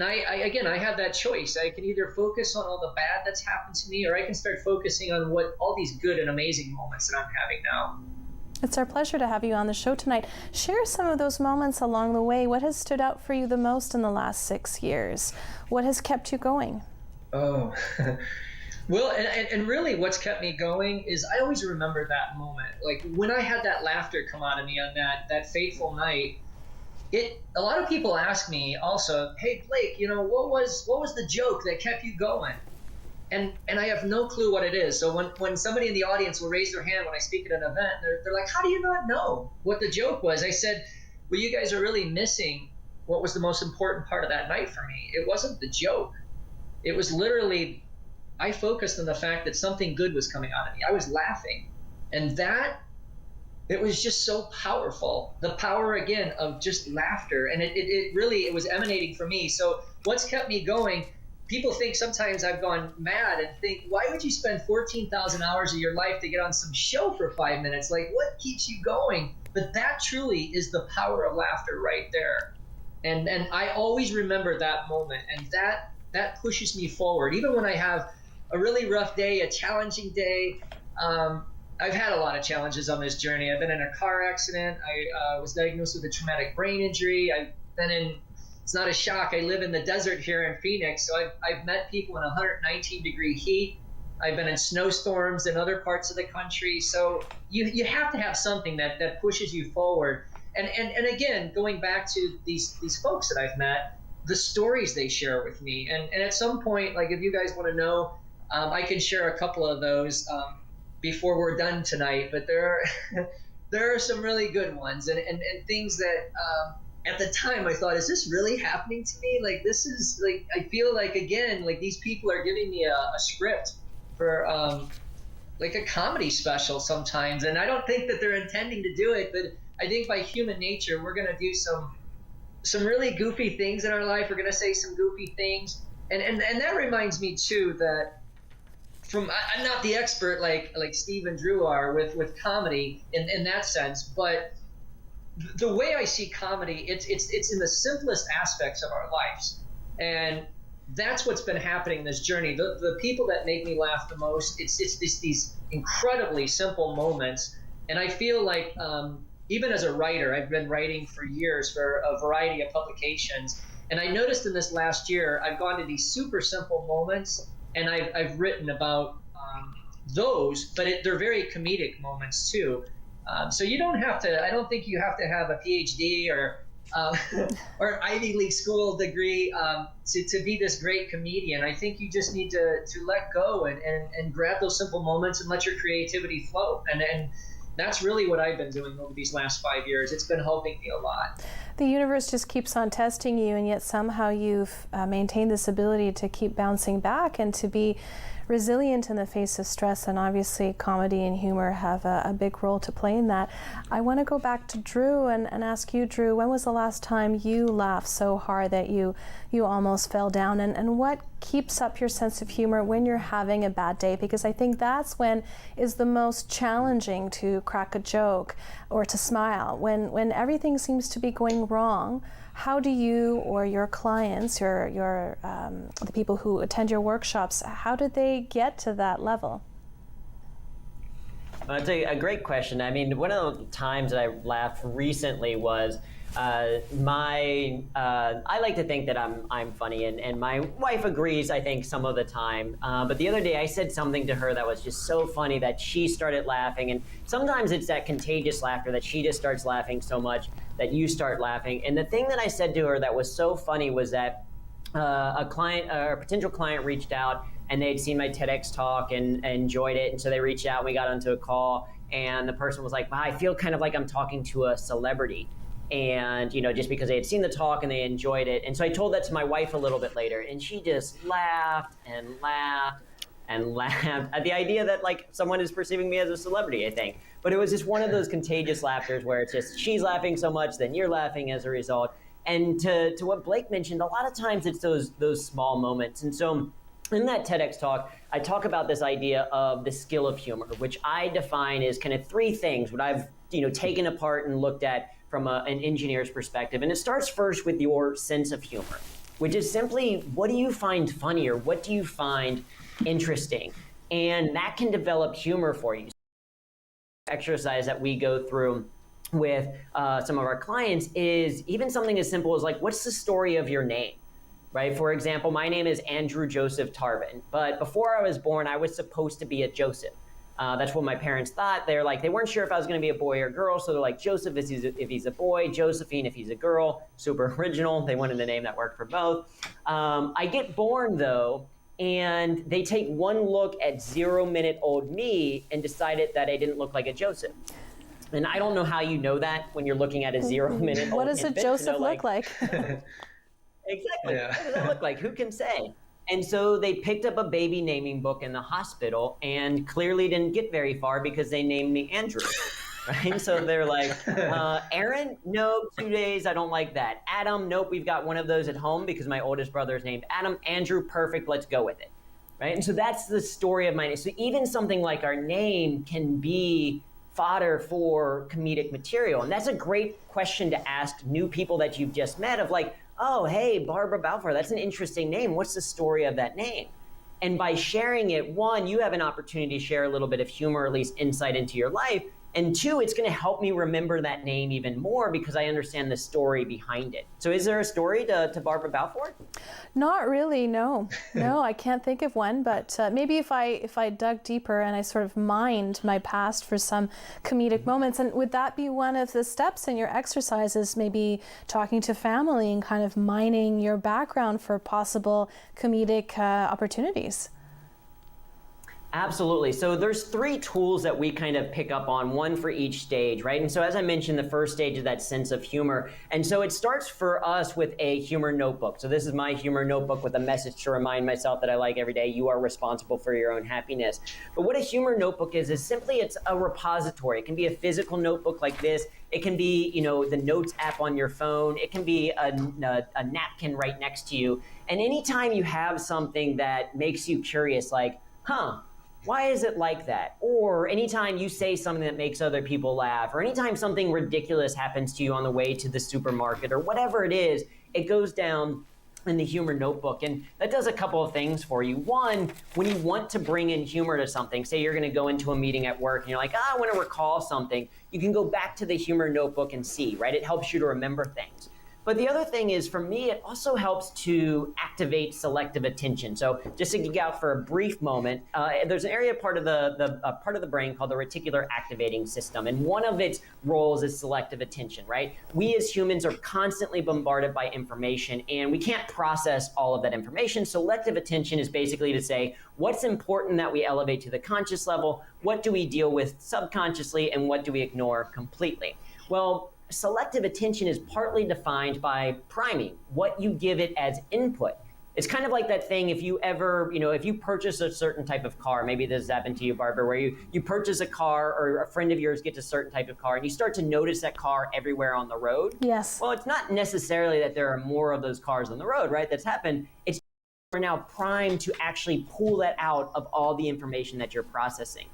I have that choice. I can either focus on all the bad that's happened to me, or I can start focusing on what all these good and amazing moments that I'm having now. It's our pleasure to have you on the show tonight. Share some of those moments along the way. What has stood out for you the most in the last 6 years? What has kept you going? Oh, well, and really what's kept me going is I always remember that moment. Like when I had that laughter come out of me on that fateful night, a lot of people ask me also, hey, Blake, what was the joke that kept you going? And I have no clue what it is. So when somebody in the audience will raise their hand when I speak at an event, they're like, how do you not know what the joke was? I said, well, you guys are really missing what was the most important part of that night for me. It wasn't the joke. It was literally, I focused on the fact that something good was coming out of me. I was laughing. And it was just so powerful. The power, again, of just laughter. And it really was emanating from me. So what's kept me going, people think sometimes I've gone mad and think, why would you spend 14,000 hours of your life to get on some show for 5 minutes? Like, what keeps you going? But that truly is the power of laughter right there. And I always remember that moment. And that pushes me forward. Even when I have a really rough day, a challenging day, I've had a lot of challenges on this journey. I've been in a car accident. I was diagnosed with a traumatic brain injury. I've been it's not a shock. I live in the desert here in Phoenix. So I've met people in 119-degree heat. I've been in snowstorms in other parts of the country. So you have to have something that pushes you forward. And again, going back to these folks that I've met, the stories they share with me. And at some point, like if you guys want to know, I can share a couple of those before we're done tonight. But there are some really good ones and things that at the time I thought, is this really happening to me? Like, this is like, I feel like, again, like these people are giving me a script for like a comedy special sometimes. And I don't think that they're intending to do it, but I think by human nature, we're going to do some some really goofy things in our life. We're going to say some goofy things. And that reminds me too that I'm not the expert like Steve and Drew are with comedy in that sense, but the way I see comedy, it's in the simplest aspects of our lives. And that's what's been happening in this journey. The people that make me laugh the most, it's these incredibly simple moments. And I feel like even as a writer, I've been writing for years for a variety of publications. And I noticed in this last year, I've gone to these super simple moments, and I've written about those, but they're very comedic moments too. So you don't have to, I don't think you have to have a PhD or an Ivy League school degree to be this great comedian. I think you just need to let go and grab those simple moments and let your creativity flow. And that's really what I've been doing over these last 5 years. It's been helping me a lot. The universe just keeps on testing you, and yet somehow you've maintained this ability to keep bouncing back and to be resilient in the face of stress. And obviously comedy and humor have a big role to play in that. I want to go back to Drew and ask you, Drew, when was the last time you laughed so hard that you almost fell down? And what keeps up your sense of humor when you're having a bad day? Because I think that's when is the most challenging to crack a joke or to smile. When everything seems to be going wrong, how do you or your clients, the people who attend your workshops, how did they get to that level? That's a great question. I mean, one of the times that I laughed recently was I like to think that I'm funny, and my wife agrees, I think, some of the time. But the other day I said something to her that was just so funny that she started laughing. And sometimes it's that contagious laughter that she just starts laughing so much that you start laughing. And the thing that I said to her that was so funny was that a potential client reached out, and they had seen my TEDx talk and enjoyed it. And so they reached out and we got onto a call, and the person was like, wow, I feel kind of like I'm talking to a celebrity. And, just because they had seen the talk and they enjoyed it. And so I told that to my wife a little bit later, and she just laughed and laughed and laughed at the idea that like someone is perceiving me as a celebrity, I think. But it was just one of those contagious laughters where it's just, she's laughing so much, then you're laughing as a result. And to what Blake mentioned, a lot of times it's those small moments. And so in that TEDx talk, I talk about this idea of the skill of humor, which I define as kind of three things, what I've taken apart and looked at from an engineer's perspective. And it starts first with your sense of humor, which is simply, what do you find funny or what do you find interesting? And that can develop humor for you. Exercise that we go through with some of our clients is even something as simple as like, what's the story of your name? Right? For example, my name is Andrew Joseph Tarvin, but before I was born, I was supposed to be a Joseph. That's what my parents thought. They weren't sure if I was going to be a boy or a girl, so they're like, Joseph if he's a boy, Josephine if he's a girl. Super original. They wanted a name that worked for both. I get born though, and they take one look at 0-minute-old me and decided that I didn't look like a Joseph. And I don't know how you know that when you're looking at a 0-minute-old What does infant, a Joseph look like? Exactly. Yeah. What does that look like? Who can say? And so they picked up a baby naming book in the hospital and clearly didn't get very far because they named me Andrew. Right? So they're like, Aaron, no, 2 days, I don't like that. Adam, nope, we've got one of those at home because my oldest brother is named Adam. Andrew, perfect, let's go with it. Right? And so that's the story of my name. So even something like our name can be fodder for comedic material. And that's a great question to ask new people that you've just met of like, oh, hey, Barbara Balfour, that's an interesting name. What's the story of that name? And by sharing it, one, you have an opportunity to share a little bit of humor, or at least insight into your life. And two, it's going to help me remember that name even more because I understand the story behind it. So is there a story to Barbara Balfour? Not really, no. No, I can't think of one, but maybe if I dug deeper and I sort of mined my past for some comedic moments, and would that be one of the steps in your exercises, maybe talking to family and kind of mining your background for possible comedic opportunities? Absolutely. So there's 3 tools that we kind of pick up on, one for each stage, right? And so as I mentioned, the first stage is that sense of humor. And so it starts for us with a humor notebook. So this is my humor notebook with a message to remind myself that I like every day, you are responsible for your own happiness. But what a humor notebook is simply it's a repository. It can be a physical notebook like this. It can be, you know, the notes app on your phone. It can be a napkin right next to you. And anytime you have something that makes you curious, like, why is it like that? Or anytime you say something that makes other people laugh, or anytime something ridiculous happens to you on the way to the supermarket, or whatever it is, it goes down in the humor notebook. And that does a couple of things for you. One, when you want to bring in humor to something, say you're gonna go into a meeting at work and you're like, I wanna recall something, you can go back to the humor notebook and see, right? It helps you to remember things. But the other thing is, for me, it also helps to activate selective attention. So just to geek out for a brief moment, there's an area part of the brain called the reticular activating system, and one of its roles is selective attention, right? We as humans are constantly bombarded by information, and we can't process all of that information. Selective attention is basically to say, what's important that we elevate to the conscious level, what do we deal with subconsciously, and what do we ignore completely? Well, selective attention is partly defined by priming, what you give it as input. It's kind of like that thing if you ever, if you purchase a certain type of car, maybe this has happened to you, Barbara, where you purchase a car or a friend of yours gets a certain type of car and you start to notice that car everywhere on the road. Yes. Well, it's not necessarily that there are more of those cars on the road, right? That's happened. It's you're now primed to actually pull that out of all the information that you're processing.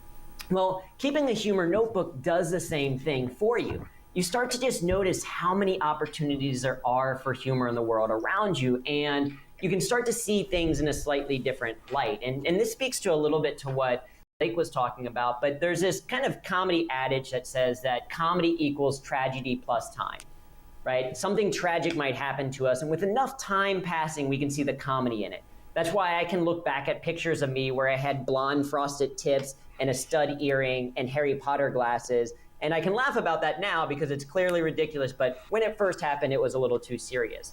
Well, keeping a humor notebook does the same thing for you. You start to just notice how many opportunities there are for humor in the world around you, and you can start to see things in a slightly different light. And this speaks to a little bit to what Blake was talking about, but there's this kind of comedy adage that says that comedy equals tragedy plus time, right? Something tragic might happen to us, and with enough time passing, we can see the comedy in it. That's why I can look back at pictures of me where I had blonde frosted tips and a stud earring and Harry Potter glasses. And I can laugh about that now because it's clearly ridiculous, but when it first happened, it was a little too serious.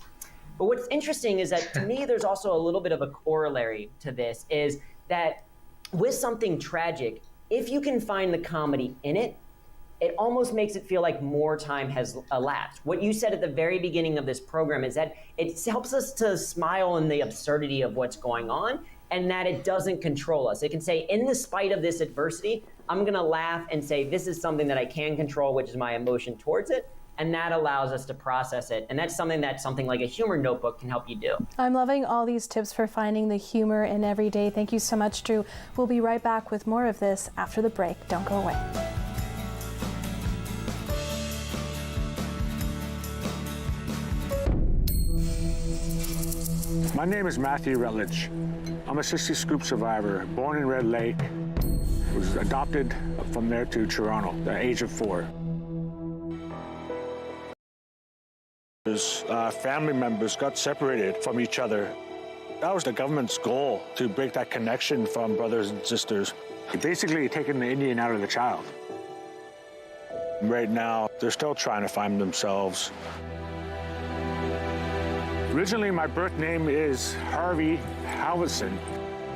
But what's interesting is that to me, there's also a little bit of a corollary to this, is that with something tragic, if you can find the comedy in it, it almost makes it feel like more time has elapsed. What you said at the very beginning of this program is that it helps us to smile in the absurdity of what's going on, and that it doesn't control us. It can say, in the spite of this adversity, I'm gonna laugh and say, this is something that I can control, which is my emotion towards it, and that allows us to process it. And that's something that something like a humor notebook can help you do. I'm loving all these tips for finding the humor in every day. Thank you so much, Drew. We'll be right back with more of this after the break. Don't go away. My name is Matthew Rutledge. I'm a 60 scoop survivor, born in Red Lake. Was adopted from there to Toronto at the age of 4. Family members got separated from each other. That was the government's goal, to break that connection from brothers and sisters. Basically taking the Indian out of the child. Right now, they're still trying to find themselves. Originally, my birth name is Harvey Halverson.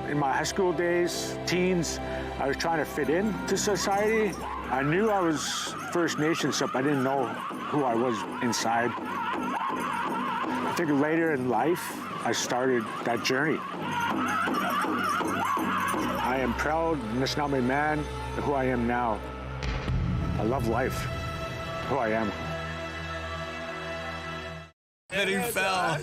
In my high school days, teens, I was trying to fit into society. I knew I was First Nations, but I didn't know who I was inside. I think later in life, I started that journey. I am proud, Anishinaabe man, of who I am now. I love life, who I am. And he fell.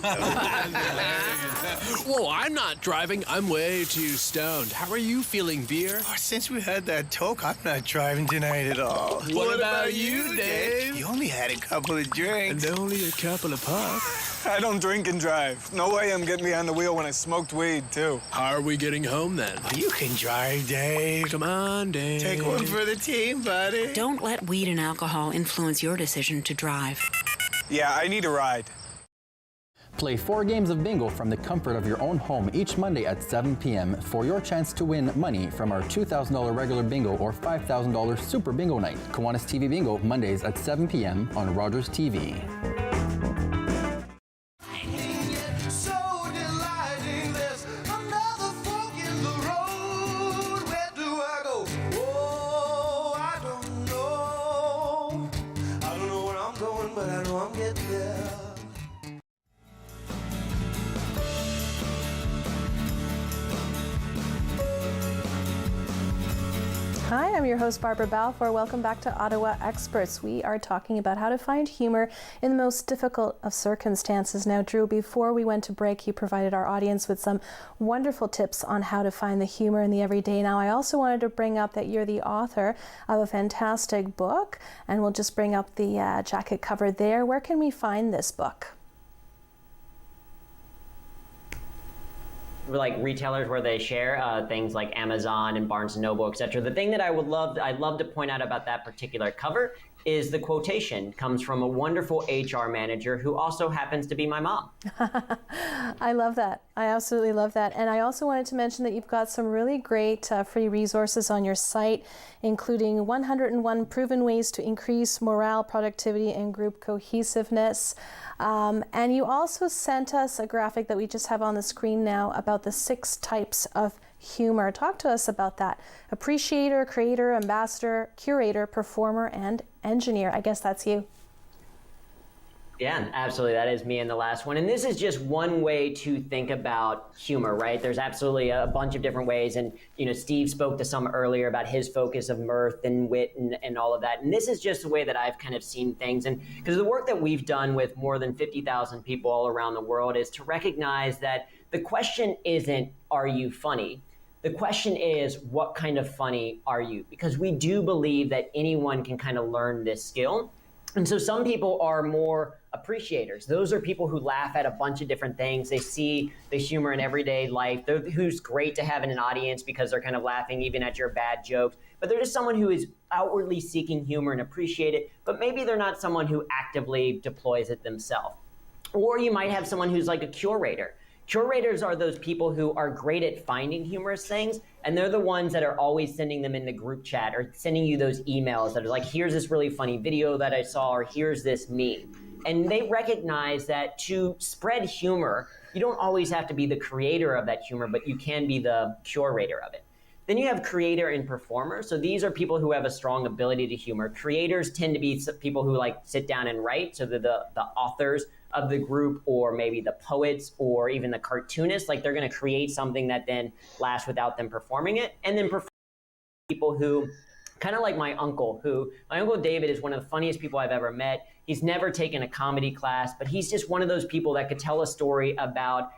Whoa, I'm not driving. I'm way too stoned. How are you feeling, Beer? Oh, since we had that talk, I'm not driving tonight at all. What about you, Dave? You only had a couple of drinks. And only a couple of puffs. I don't drink and drive. No way I'm getting behind the wheel when I smoked weed, too. How are we getting home, then? Oh, you can drive, Dave. Come on, Dave. Take one for the team, buddy. Don't let weed and alcohol influence your decision to drive. Yeah, I need a ride. Play 4 games of bingo from the comfort of your own home each Monday at 7 p.m. for your chance to win money from our $2,000 regular bingo or $5,000 super bingo night. Kiwanis TV Bingo, Mondays at 7 p.m. on Rogers TV. So delighting, there's another fork in the road. Where Hi, I'm your host, Barbara Balfour. Welcome back to Ottawa Experts. We are talking about how to find humor in the most difficult of circumstances. Now, Drew, before we went to break, you provided our audience with some wonderful tips on how to find the humor in the everyday. Now, I also wanted to bring up that you're the author of a fantastic book, and we'll just bring up the jacket cover there. Where can we find this book? Like retailers where they share things like Amazon and Barnes & Noble, etc. The thing that I'd love to point out about that particular cover is the quotation comes from a wonderful HR manager who also happens to be my mom. I love that. I absolutely love that. And I also wanted to mention that you've got some really great free resources on your site, including 101 proven ways to increase morale, productivity, and group cohesiveness. And you also sent us a graphic that we just have on the screen now about the 6 types of humor. Talk to us about that. Appreciator, creator, ambassador, curator, performer, and engineer. I guess that's you. Yeah, absolutely. That is me in the last one. And this is just one way to think about humor, right? There's absolutely a bunch of different ways. And, Steve spoke to some earlier about his focus of mirth and wit and all of that. And this is just the way that I've kind of seen things. And because the work that we've done with more than 50,000 people all around the world is to recognize that the question isn't, are you funny? The question is, what kind of funny are you? Because we do believe that anyone can kind of learn this skill. And so some people are more appreciators. Those are people who laugh at a bunch of different things. They see the humor in everyday life. Who's great to have in an audience because they're kind of laughing even at your bad jokes. But they're just someone who is outwardly seeking humor and appreciate it, but maybe they're not someone who actively deploys it themselves. Or you might have someone who's like a curator. Curators are those people who are great at finding humorous things, and they're the ones that are always sending them in the group chat or sending you those emails that are like, here's this really funny video that I saw, or here's this meme. And they recognize that to spread humor, you don't always have to be the creator of that humor, but you can be the curator of it. Then you have creator and performer. So these are people who have a strong ability to humor. Creators tend to be people who like sit down and write. So they're the authors of the group, or maybe the poets, or even the cartoonists. Like they're going to create something that then lasts without them performing it. And then people who, kind of like my uncle David is one of the funniest people I've ever met. He's never taken a comedy class, but he's just one of those people that could tell a story about,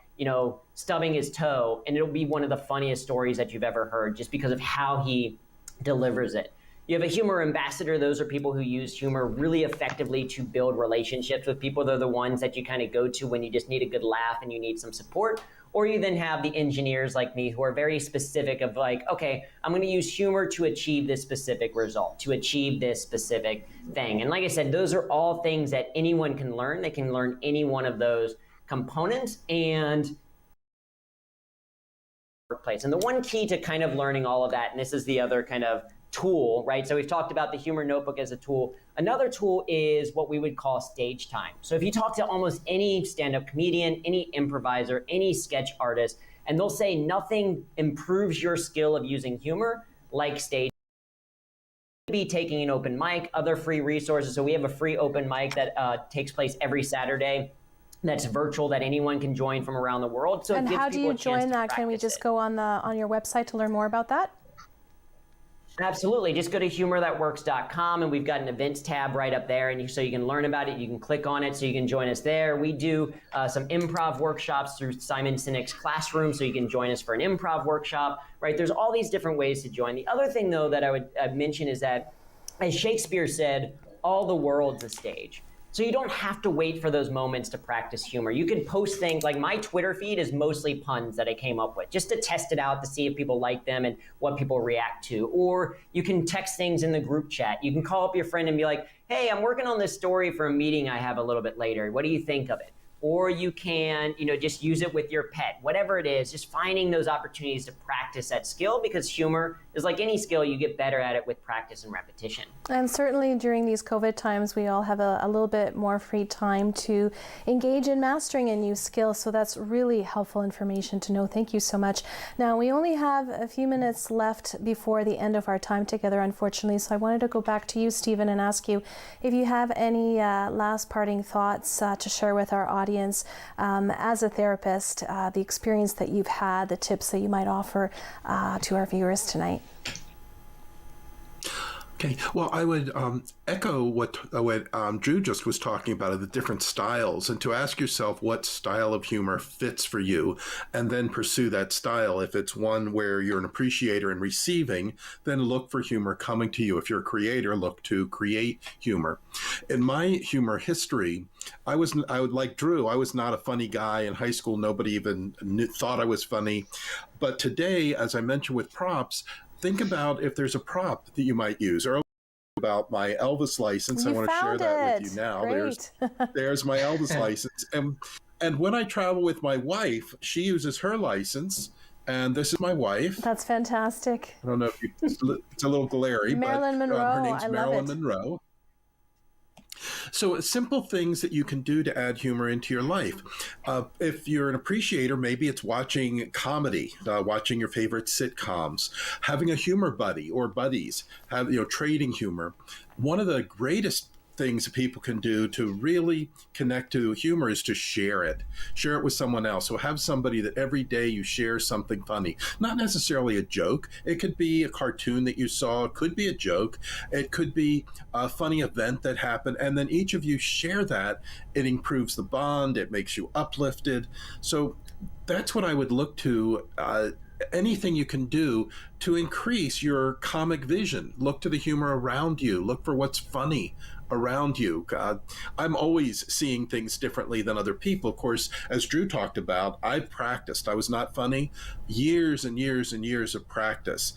stubbing his toe, and it'll be one of the funniest stories that you've ever heard just because of how he delivers it. You have a humor ambassador. Those are people who use humor really effectively to build relationships with people. They're the ones that you kind of go to when you just need a good laugh and you need some support. Or you then have the engineers like me who are very specific of like, okay, I'm going to use humor to achieve this specific result, to achieve this specific thing. And like I said, those are all things that anyone can learn. They can learn any one of those components and workplace. And the one key to kind of learning all of that, and this is the other kind of tool, right? So we've talked about the humor notebook as a tool. Another tool is what we would call stage time. So if you talk to almost any stand-up comedian, any improviser, any sketch artist, and they'll say nothing improves your skill of using humor like stage time. Be taking an open mic, other free resources. So we have a free open mic that takes place every Saturday. That's virtual, that anyone can join from around the world. So and how do you join that? Can we just go on your website to learn more about that? Absolutely. Just go to humorthatworks.com, and we've got an events tab right up there, and so you can learn about it. You can click on it so you can join us there. We do some improv workshops through Simon Sinek's Classroom, so you can join us for an improv workshop, right? There's all these different ways to join. The other thing, though, that I would mention is that, as Shakespeare said, all the world's a stage. So you don't have to wait for those moments to practice humor. You can post things, like my Twitter feed is mostly puns that I came up with, just to test it out to see if people like them and what people react to. Or you can text things in the group chat. You can call up your friend and be like, hey, I'm working on this story for a meeting I have a little bit later. What do you think of it? Or you can, just use it with your pet, whatever it is, just finding those opportunities to practice that skill, because humor is like any skill, you get better at it with practice and repetition. And certainly during these COVID times, we all have a little bit more free time to engage in mastering a new skill. So that's really helpful information to know. Thank you so much. Now, we only have a few minutes left before the end of our time together, unfortunately. So I wanted to go back to you, Stephen, and ask you if you have any last parting thoughts to share with our audience. As a therapist, the experience that you've had, the tips that you might offer to our viewers tonight. Okay, well, I would echo what Drew just was talking about, the different styles, and to ask yourself what style of humor fits for you, and then pursue that style. If it's one where you're an appreciator and receiving, then look for humor coming to you. If you're a creator, look to create humor. In my humor history, I would like Drew. I was not a funny guy in high school. Nobody even thought I was funny. But today, as I mentioned with props, think about if there's a prop that you might use. Earlier about my Elvis license, I want to share that with you now. Great. There's my Elvis license. And when I travel with my wife, she uses her license, and this is my wife. That's fantastic. I don't know if it's a little glary, Marilyn but Monroe. her name's Marilyn Monroe. So simple things that you can do to add humor into your life. If you're an appreciator, maybe it's watching comedy, watching your favorite sitcoms, having a humor buddy or buddies, trading humor. One of the greatest things that people can do to really connect to humor is to share it with someone else. So have somebody that every day you share something funny, not necessarily a joke. It could be a cartoon that you saw. It could be a joke. It could be a funny event that happened. And then each of you share that. It improves the bond. It makes you uplifted. So that's what I would look to. Anything you can do to increase your comic vision. Look to the humor around you. Look for what's funny around you. I'm always seeing things differently than other people. Of course, as Drew talked about, I've practiced. I was not funny. Years and years and years of practice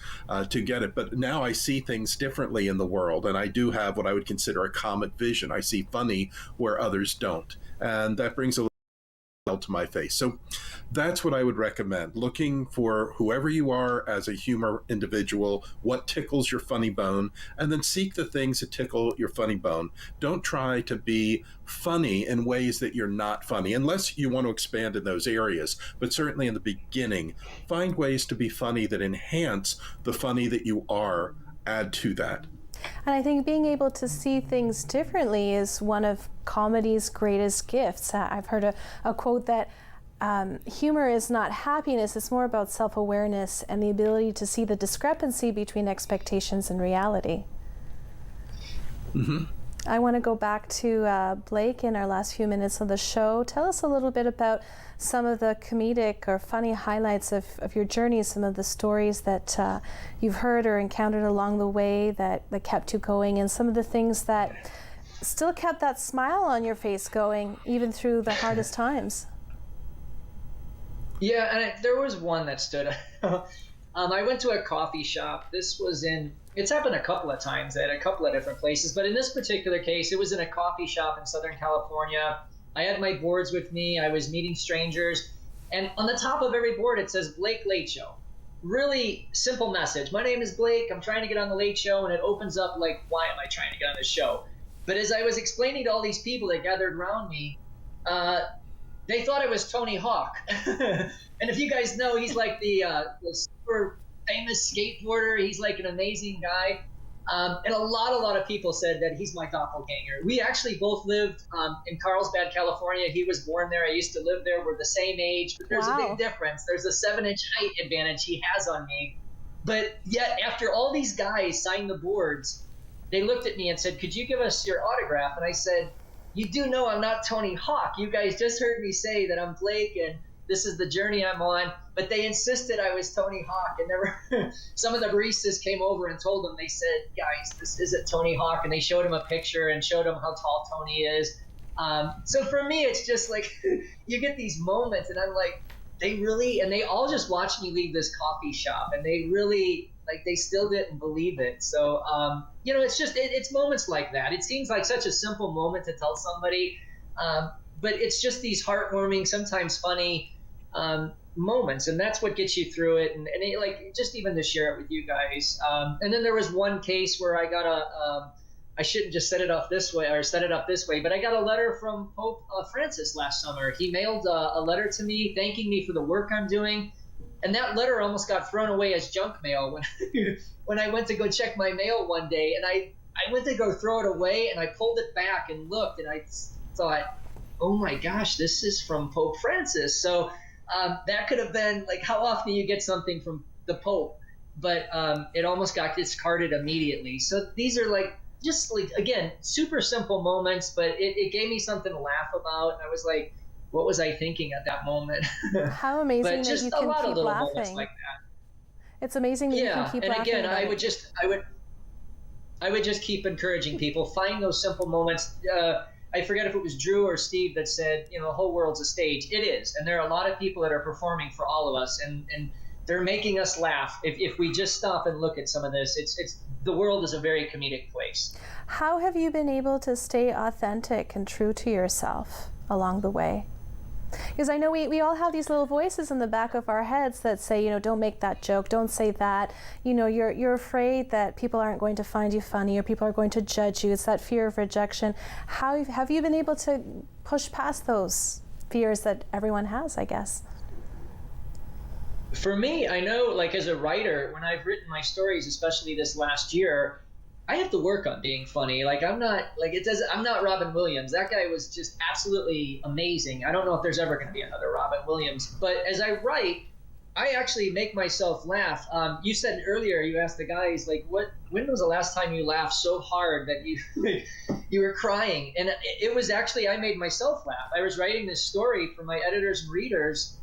to get it. But now I see things differently in the world, and I do have what I would consider a comic vision. I see funny where others don't. And that brings a to my face. So that's what I would recommend. Looking for whoever you are as a humor individual, what tickles your funny bone, and then seek the things that tickle your funny bone. Don't try to be funny in ways that you're not funny, unless you want to expand in those areas. But certainly in the beginning, find ways to be funny that enhance the funny that you are. Add to that. And I think being able to see things differently is one of comedy's greatest gifts. I've heard a quote that humor is not happiness, it's more about self-awareness and the ability to see the discrepancy between expectations and reality. Mm-hmm. I want to go back to Blake in our last few minutes of the show. Tell us a little bit about some of the comedic or funny highlights of your journey, some of the stories that you've heard or encountered along the way that kept you going, and some of the things that still kept that smile on your face going even through the hardest times. Yeah, and there was one that stood out. I went to a coffee shop. It's happened a couple of times at a couple of different places, but in this particular case, it was in a coffee shop in Southern California. I had my boards with me. I was meeting strangers. And on the top of every board, it says Blake Late Show. Really simple message. My name is Blake. I'm trying to get on the Late Show. And it opens up like, why am I trying to get on this show? But as I was explaining to all these people that gathered around me, they thought it was Tony Hawk. And if you guys know, he's like the super famous skateboarder. He's like an amazing guy. And a lot of people said that he's my doppelganger. We actually both lived in Carlsbad, California. He was born there. I used to live there. We're the same age, but there's a big difference. There's a 7-inch height advantage he has on me. But yet, after all these guys signed the boards, they looked at me and said, "Could you give us your autograph?" And I said, "You do know I'm not Tony Hawk. You guys just heard me say that I'm Blake and this is the journey I'm on." But they insisted I was Tony Hawk, and some of the baristas came over and told them, they said, "Guys, this isn't Tony Hawk," and they showed him a picture and showed him how tall Tony is. So for me, it's just like you get these moments, and I'm like, they all just watched me leave this coffee shop, and they really, like, they still didn't believe it. So it's moments like that. It seems like such a simple moment to tell somebody, but it's just these heartwarming, sometimes funny moments, and that's what gets you through it, and it, like, just even to share it with you guys. And then there was one case where I got I shouldn't just set it up this way, but I got a letter from Pope Francis last summer. He mailed a letter to me thanking me for the work I'm doing, and that letter almost got thrown away as junk mail when I went to go check my mail one day, and I went to go throw it away, and I pulled it back and looked, and I thought, oh my gosh, this is from Pope Francis. So that could have been, like, how often you get something from the Pope. but it almost got discarded immediately. So these are just again, super simple moments, but it gave me something to laugh about. And I was like, what was I thinking at that moment? How amazing but that just you a can lot keep of little laughing. moments like that. It's amazing that you can keep laughing. And again, I would just keep encouraging people, find those simple moments. I forget if it was Drew or Steve that said, the whole world's a stage. It is. And there are a lot of people that are performing for all of us, and they're making us laugh. If we just stop and look at some of this, it's the world is a very comedic place. How have you been able to stay authentic and true to yourself along the way? Because I know we all have these little voices in the back of our heads that say, don't make that joke, don't say that. You're afraid that people aren't going to find you funny or people are going to judge you. It's that fear of rejection. How have you been able to push past those fears that everyone has, I guess? For me, I know, as a writer, when I've written my stories, especially this last year, I have to work on being funny. I'm not Robin Williams. That guy was just absolutely amazing. I don't know if there's ever going to be another Robin Williams. But as I write, I actually make myself laugh. You said earlier, you asked the guys, when was the last time you laughed so hard that you were crying? And it was actually, I made myself laugh. I was writing this story for my editors and readers,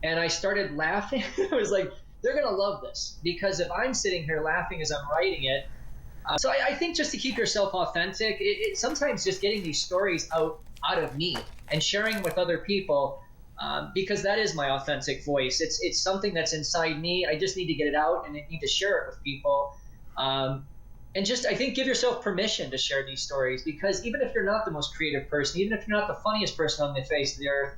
and I started laughing. I was like, they're going to love this, because if I'm sitting here laughing as I'm writing it. So I think just to keep yourself authentic, it sometimes just getting these stories out of me and sharing with other people, because that is my authentic voice. It's something that's inside me. I just need to get it out, and I need to share it with people. And just, I think, give yourself permission to share these stories, because even if you're not the most creative person, even if you're not the funniest person on the face of the earth,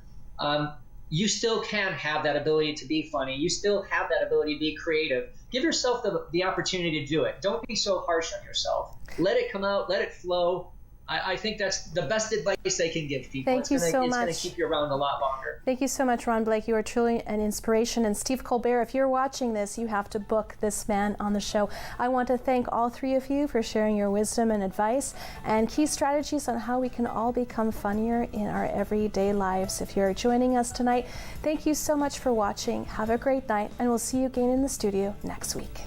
you still can have that ability to be funny. You still have that ability to be creative. Give yourself the opportunity to do it. Don't be so harsh on yourself. Let it come out. Let it flow. I think that's the best advice I can give people. Thank you so much. It's going to keep you around a lot longer. Thank you so much, Ron Blake. You are truly an inspiration. And Steve Colbert, if you're watching this, you have to book this man on the show. I want to thank all three of you for sharing your wisdom and advice and key strategies on how we can all become funnier in our everyday lives. If you're joining us tonight, thank you so much for watching. Have a great night, and we'll see you again in the studio next week.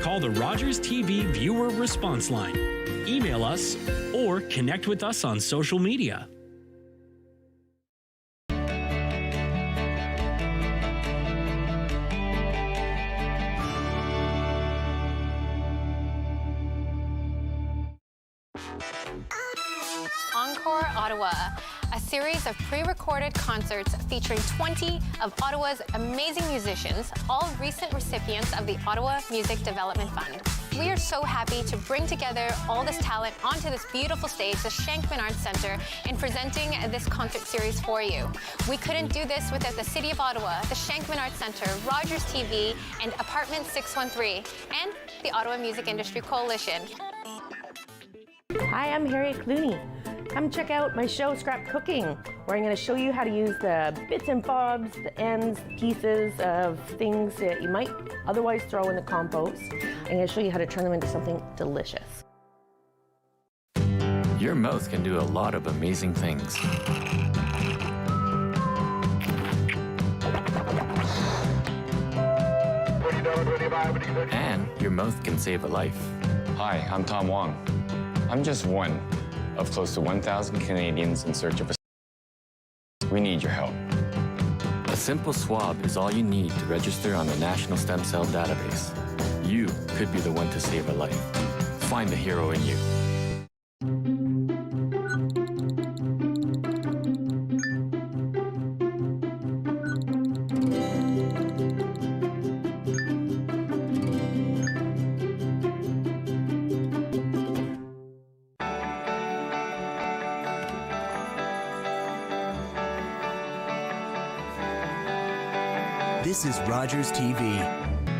Call the Rogers TV viewer response line, email us, or connect with us on social media. Encore Ottawa, a series of pre-recorded concerts featuring 20 of Ottawa's amazing musicians, all recent recipients of the Ottawa Music Development Fund. We are so happy to bring together all this talent onto this beautiful stage, the Shankman Arts Centre, in presenting this concert series for you. We couldn't do this without the City of Ottawa, the Shankman Arts Centre, Rogers TV, and Apartment 613, and the Ottawa Music Industry Coalition. Hi, I'm Harriet Clooney. Come check out my show, Scrap Cooking, where I'm going to show you how to use the bits and bobs, the ends, pieces of things that you might otherwise throw in the compost. I'm going to show you how to turn them into something delicious. Your mouth can do a lot of amazing things. And your mouth can save a life. Hi, I'm Tom Wong. I'm just one of close to 1,000 Canadians in search of a... We need your help. A simple swab is all you need to register on the National Stem Cell Database. You could be the one to save a life. Find the hero in you. This is Rogers TV.